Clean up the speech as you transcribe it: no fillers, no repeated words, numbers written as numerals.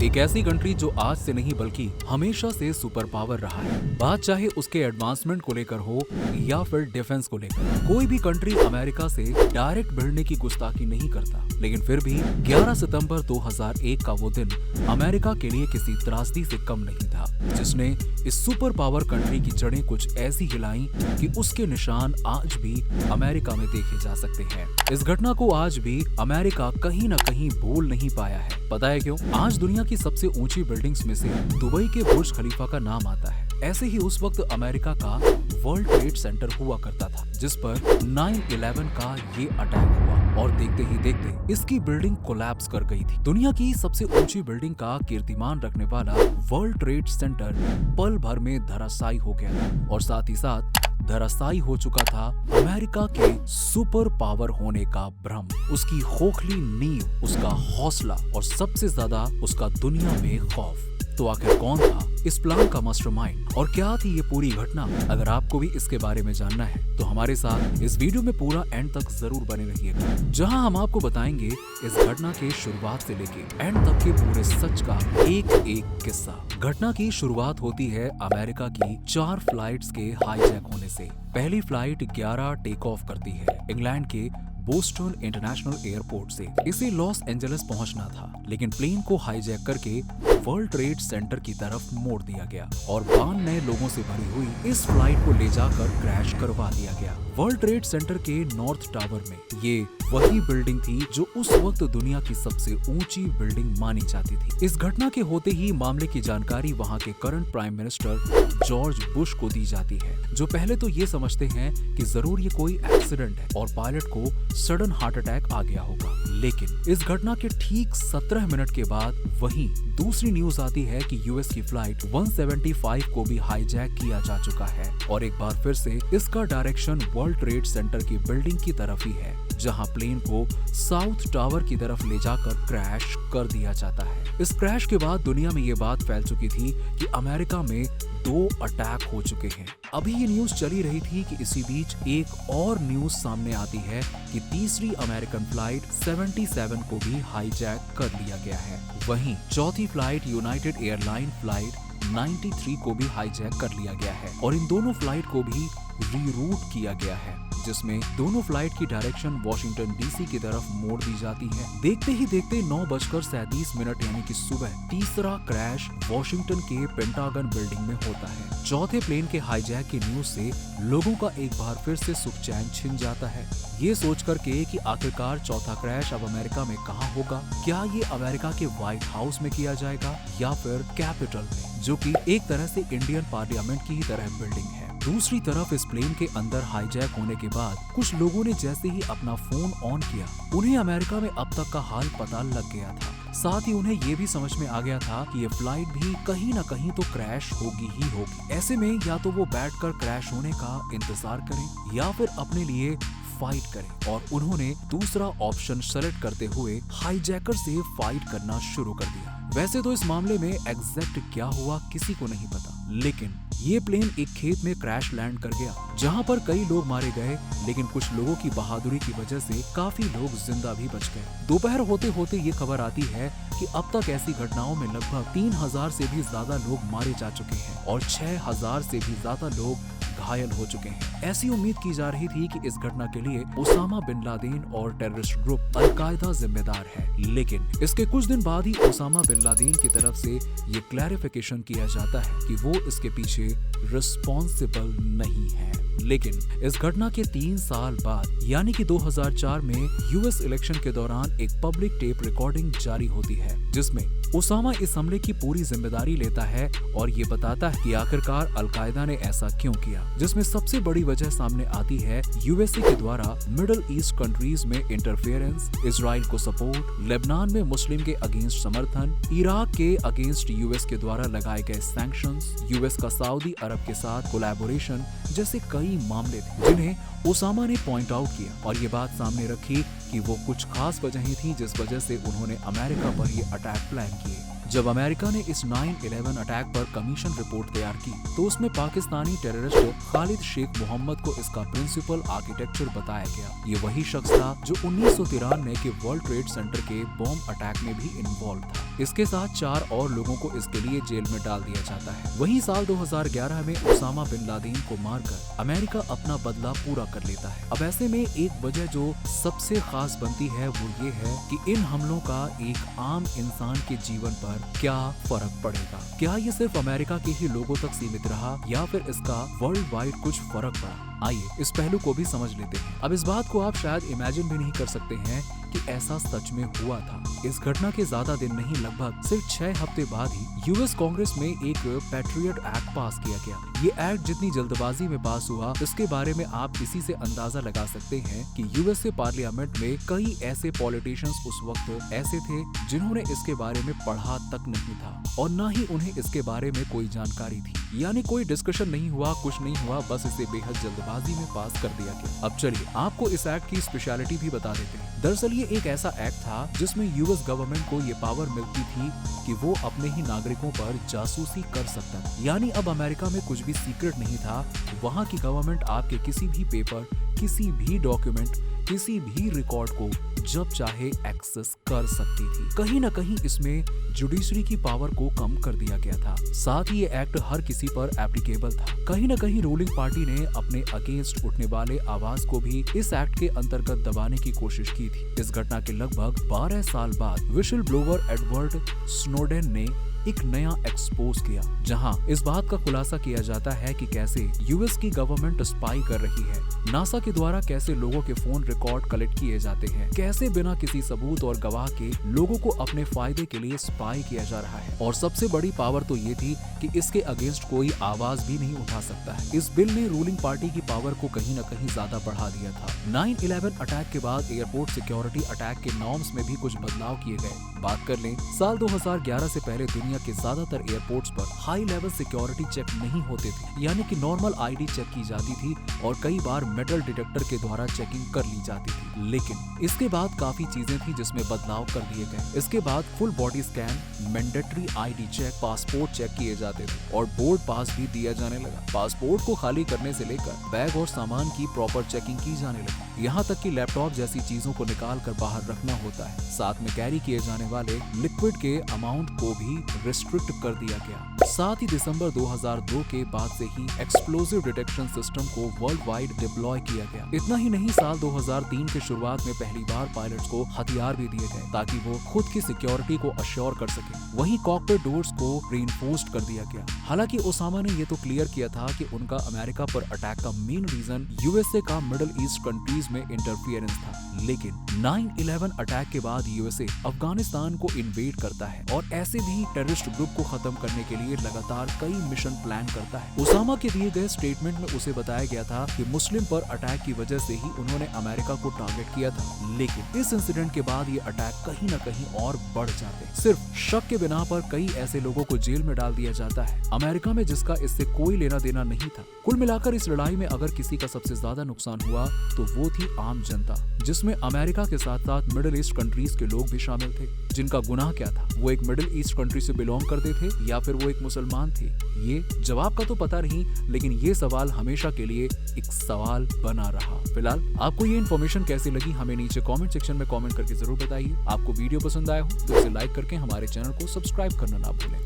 एक ऐसी कंट्री जो आज से नहीं बल्कि हमेशा से सुपर पावर रहा है। बात चाहे उसके एडवांसमेंट को लेकर हो या फिर डिफेंस को लेकर, कोई भी कंट्री अमेरिका से डायरेक्ट भिड़ने की गुस्ताखी नहीं करता। लेकिन फिर भी 11 सितंबर 2001 का वो दिन अमेरिका के लिए किसी त्रासदी से कम नहीं था, जिसने इस सुपर पावर कंट्री की जड़ें कुछ ऐसी हिलाई कि उसके निशान आज भी अमेरिका में देखे जा सकते हैं। इस घटना को आज भी अमेरिका कहीं न कहीं भूल नहीं पाया है। पता है क्यों? आज दुनिया की सबसे ऊंची बिल्डिंग्स में से दुबई के बुर्ज खलीफा का नाम आता है। ऐसे ही उस वक्त अमेरिका का वर्ल्ड ट्रेड सेंटर हुआ करता था, जिस पर 9/11 का ये अटैक हुआ और देखते ही देखते इसकी बिल्डिंग कोलैप्स कर गई थी। दुनिया की सबसे ऊंची बिल्डिंग का कीर्तिमान रखने वाला वर्ल्ड ट्रेड सेंटर पल भर में धराशायी हो गया और साथ ही साथ धराशायी हो चुका था अमेरिका के सुपर पावर होने का भ्रम, उसकी खोखली नींव, उसका हौसला और सबसे ज्यादा उसका दुनिया में खौफ। तो आखिर कौन था इस प्लान का मास्टरमाइंड और क्या थी ये पूरी घटना? अगर आपको भी इसके बारे में जानना है तो हमारे साथ इस वीडियो में पूरा एंड तक जरूर बने रहिएगा, जहां हम आपको बताएंगे इस घटना के शुरुआत से लेके एंड तक के पूरे सच का एक एक किस्सा। घटना की शुरुआत होती है अमेरिका की 4 फ्लाइट्स के हाईजैक होने से। पहली फ्लाइट 11 टेक ऑफ करती है इंग्लैंड के बोस्टन इंटरनेशनल एयरपोर्ट से। इसे लॉस एंजलिस पहुंचना था, लेकिन प्लेन को हाईजैक करके वर्ल्ड ट्रेड सेंटर की तरफ मोड़ दिया गया और 52 नए लोगों से भरी हुई इस फ्लाइट को ले जाकर क्रैश करवा दिया गया। वर्ल्ड ट्रेड सेंटर के नॉर्थ टावर में ये वही बिल्डिंग थी जो उस वक्त दुनिया की सबसे ऊंची बिल्डिंग मानी जाती थी। इस घटना के होते ही मामले की जानकारी वहां के current prime minister George Bush को दी जाती है, जो पहले तो ये समझते हैं कि जरूर ये कोई एक्सीडेंट है और पायलट को सडन हार्ट अटैक आ गया होगा। लेकिन इस घटना के ठीक 17 मिनट के बाद वहीं दूसरी न्यूज आती है कि यूएस की फ्लाइट 175 को भी हाईजैक किया जा चुका है और एक बार फिर से इसका डायरेक्शन वर्ल्ड ट्रेड सेंटर की बिल्डिंग की तरफ ही है, जहां प्लेन को साउथ टावर की तरफ ले जाकर क्रैश कर दिया जाता है। इस क्रैश के बाद दुनिया में ये बात फैल चुकी थी कि अमेरिका में 2 अटैक हो चुके हैं। अभी ये न्यूज चली रही थी कि इसी बीच एक और न्यूज सामने आती है कि तीसरी अमेरिकन फ्लाइट 77 को भी हाईजैक कर लिया गया है। वहीं चौथी फ्लाइट यूनाइटेड एयरलाइन फ्लाइट 93 को भी हाईजैक कर लिया गया है और इन दोनों फ्लाइट को भी रीरूट किया गया है, जिसमें दोनों फ्लाइट की डायरेक्शन वॉशिंगटन डीसी की तरफ मोड़ दी जाती है। देखते ही देखते 9:37 यानी कि सुबह तीसरा क्रैश वॉशिंगटन के पेंटागन बिल्डिंग में होता है। चौथे प्लेन के हाईजैक की न्यूज से लोगों का एक बार फिर से सुख चैन छिन जाता है, ये सोच करके कि आखिरकार चौथा क्रैश अब अमेरिका में कहाँ होगा। क्या ये अमेरिका के व्हाइट हाउस में किया जाएगा या फिर कैपिटल में, जो कि एक तरह से इंडियन पार्लियामेंट की ही तरह बिल्डिंग है। दूसरी तरफ इस प्लेन के अंदर हाईजैक होने के बाद कुछ लोगों ने जैसे ही अपना फोन ऑन किया, उन्हें अमेरिका में अब तक का हाल पता लग गया था। साथ ही उन्हें ये भी समझ में आ गया था कि ये फ्लाइट भी कहीं न कहीं तो क्रैश होगी ही होगी। ऐसे में या तो वो बैठकर क्रैश होने का इंतजार करें या फिर अपने लिए फाइट करें, और उन्होंने दूसरा ऑप्शन सेलेक्ट करते हुए हाईजैकर से फाइट करना शुरू कर दिया। वैसे तो इस मामले में एग्जैक्ट क्या हुआ किसी को नहीं पता, लेकिन ये प्लेन एक खेत में क्रैश लैंड कर गया, जहां पर कई लोग मारे गए, लेकिन कुछ लोगों की बहादुरी की वजह से काफी लोग जिंदा भी बच गए। दोपहर होते होते ये खबर आती है कि अब तक ऐसी घटनाओं में लगभग 3000 से भी ज्यादा लोग मारे जा चुके हैं और 6000 से भी ज्यादा लोग घायल हो चुके हैं। ऐसी उम्मीद की जा रही थी कि इस घटना के लिए ओसामा बिन लादेन और टेररिस्ट ग्रुप अल-कायदा जिम्मेदार है, लेकिन इसके कुछ दिन बाद ही ओसामा बिन लादेन की तरफ से ये क्लैरिफिकेशन किया जाता है कि वो इसके पीछे रिस्पॉन्सिबल नहीं है। लेकिन इस घटना के 3 साल बाद यानी कि 2004 में यूएस इलेक्शन के दौरान एक पब्लिक टेप रिकॉर्डिंग जारी होती है, जिसमें ओसामा इस हमले की पूरी जिम्मेदारी लेता है और ये बताता है कि आखिरकार अल-कायदा ने ऐसा क्यों किया, जिसमें सबसे बड़ी वजह सामने आती है यूएसए के द्वारा मिडिल ईस्ट कंट्रीज में इंटरफेरेंस, इजराइल को सपोर्ट, लेबनान में मुस्लिम के अगेंस्ट समर्थन, इराक के अगेंस्ट यूएस के द्वारा लगाए गए सैंक्शंस, यूएस का सऊदी अरब के साथ कोलैबोरेशन जैसे कई मामले थे जिन्हें ओसामा ने पॉइंट आउट किया और ये बात सामने रखी कि वो कुछ खास वजहें थी जिस वजह से उन्होंने अमेरिका पर ये अटैक प्लान किए, जब अमेरिका ने इस 9/11 अटैक पर कमीशन रिपोर्ट तैयार की तो उसमें पाकिस्तानी टेररिस्ट खालिद शेख मोहम्मद को इसका प्रिंसिपल आर्किटेक्चर बताया गया। ये वही शख्स था जो 1993 के वर्ल्ड ट्रेड सेंटर के बॉम्ब अटैक में भी इन्वॉल्व था। इसके साथ 4 और लोगों को इसके लिए जेल में डाल दिया जाता है। वहीं साल 2011 में उसामा बिन लादेन को मारकर अमेरिका अपना बदला पूरा कर लेता है। अब ऐसे में एक वजह जो सबसे खास बनती है वो ये है कि इन हमलों का एक आम इंसान के जीवन पर क्या फर्क पड़ेगा। क्या ये सिर्फ अमेरिका के ही लोगों तक सीमित रहा या फिर इसका वर्ल्ड वाइड कुछ फर्क पड़ा। आइए इस पहलू को भी समझ लेते हैं। अब इस बात को आप शायद इमेजिन भी नहीं कर सकते हैं कि ऐसा सच में हुआ था। इस घटना के ज्यादा दिन नहीं, लगभग सिर्फ 6 हफ्ते बाद ही यूएस कांग्रेस में एक पैट्रियट एक्ट पास किया गया। ये एक्ट जितनी जल्दबाजी में पास हुआ इसके बारे में आप इसी से अंदाजा लगा सकते हैं कि यूएसए पार्लियामेंट में कई ऐसे पॉलिटिशियंस उस वक्त ऐसे थे जिन्होंने इसके बारे में पढ़ा तक नहीं था और न ही उन्हें इसके बारे में कोई जानकारी थी। यानी कोई डिस्कशन नहीं हुआ, कुछ नहीं हुआ, बस इसे बेहद जल्दबाजी में पास कर दिया गया। अब चलिए आपको इस एक्ट की स्पेशलिटी भी बता देते हैं। दरअसल ये एक ऐसा एक्ट था जिसमें यूएस गवर्नमेंट को ये पावर मिलती थी कि वो अपने ही नागरिकों पर जासूसी कर सकता था। यानी अब अमेरिका में कुछ भी सीक्रेट नहीं था। वहाँ की गवर्नमेंट आपके किसी भी पेपर, किसी भी डॉक्यूमेंट, किसी भी रिकॉर्ड को जब चाहे एक्सेस कर सकती थी। कहीं न कहीं इसमें जुडिशरी की पावर को कम कर दिया गया था। साथ ही ये एक्ट हर किसी पर एप्लीकेबल था। कहीं न कहीं रूलिंग पार्टी ने अपने अगेंस्ट उठने वाले आवाज को भी इस एक्ट के अंतर्गत दबाने की कोशिश की थी। इस घटना के लगभग 12 साल बाद विशल ब्लोवर एडवर्ड स्नोडेन ने एक नया एक्सपोज किया, जहां इस बात का खुलासा किया जाता है कि कैसे यूएस की गवर्नमेंट स्पाई कर रही है। नासा के द्वारा कैसे लोगों के फोन रिकॉर्ड कलेक्ट किए जाते हैं, कैसे बिना किसी सबूत और गवाह के लोगों को अपने फायदे के लिए स्पाई किया जा रहा है। और सबसे बड़ी पावर तो ये थी कि इसके अगेंस्ट कोई आवाज भी नहीं उठा सकता है। इस बिल ने रूलिंग पार्टी की पावर को कहीं न कहीं ज्यादा बढ़ा दिया था। 9/11 अटैक के बाद एयरपोर्ट सिक्योरिटी अटैक के नॉर्म्स में भी कुछ बदलाव किए गए। बात कर लें साल 2011 से पहले दुनिया के ज्यादातर एयरपोर्ट्स पर हाई लेवल सिक्योरिटी चेक नहीं होते थे। यानी कि नॉर्मल आईडी चेक की जाती थी और कई बार मेटल डिटेक्टर के द्वारा चेकिंग कर ली जाती थी। लेकिन इसके बाद काफी चीजें थी जिसमें बदलाव कर दिए गए। इसके बाद full body scan, mandatory ID check, passport check किए जाते थे और बोर्ड पास भी दिया जाने लगा। पासपोर्ट को खाली करने से लेकर बैग और सामान की प्रॉपर चेकिंग की जाने लगी। यहाँ तक कि लैपटॉप जैसी चीजों को निकाल कर बाहर रखना होता है। साथ में कैरी किए जाने वाले लिक्विड के अमाउंट को भी रिस्ट्रिक्ट कर दिया गया। साथ ही दिसंबर 2002 के बाद से ही एक्सप्लोजिव डिटेक्शन सिस्टम को वर्ल्ड वाइड डिप्लॉय किया गया। इतना ही नहीं, साल 2003 के शुरुआत में पहली बार पायलट्स को हथियार भी दिए गए ताकि वो खुद की सिक्योरिटी को अश्योर कर सके। वहीं कॉकपिट डोर्स को रीइंफोर्स्ड कर दिया गया। हालांकि ओसामा ने ये तो क्लियर किया था कि उनका अमेरिका पर अटैक का मेन रीजन यूएसए का मिडिल ईस्ट कंट्रीज में इंटरफियरेंस था। लेकिन 9/11 अटैक के बाद यूएसए अफगानिस्तान को इन्वेड करता है और ऐसे भी टेररिस्ट ग्रुप को खत्म करने के लिए लगातार कई मिशन प्लान करता है। ओसामा के दिए गए स्टेटमेंट में उसे बताया गया था कि मुस्लिम पर अटैक की वजह से ही उन्होंने अमेरिका को टारगेट किया था। लेकिन इस इंसिडेंट के बाद ये अटैक कहीं न कहीं और बढ़ जाते हैं। सिर्फ शक के बिना पर कई ऐसे लोगों को जेल में डाल दिया जाता है अमेरिका में, जिसका इससे कोई लेना देना नहीं था। कुल मिलाकर इस लड़ाई में अगर किसी का सबसे ज्यादा नुकसान हुआ तो वो थी आम जनता, जिसमें अमेरिका के साथ साथ मिडिल ईस्ट कंट्रीज के लोग भी शामिल थे। जिनका गुनाह क्या था? वो एक मिडिल ईस्ट कंट्री से बिलोंग करते थे या फिर वो एक मुसलमान थे? ये जवाब का तो पता नहीं, लेकिन ये सवाल हमेशा के लिए एक सवाल बना रहा। फिलहाल आपको ये इन्फॉर्मेशन कैसी लगी हमें नीचे कमेंट सेक्शन में कमेंट करके जरूर बताइए। आपको वीडियो पसंद आया हो तो इसे लाइक करके हमारे चैनल को सब्सक्राइब करना ना भूलें।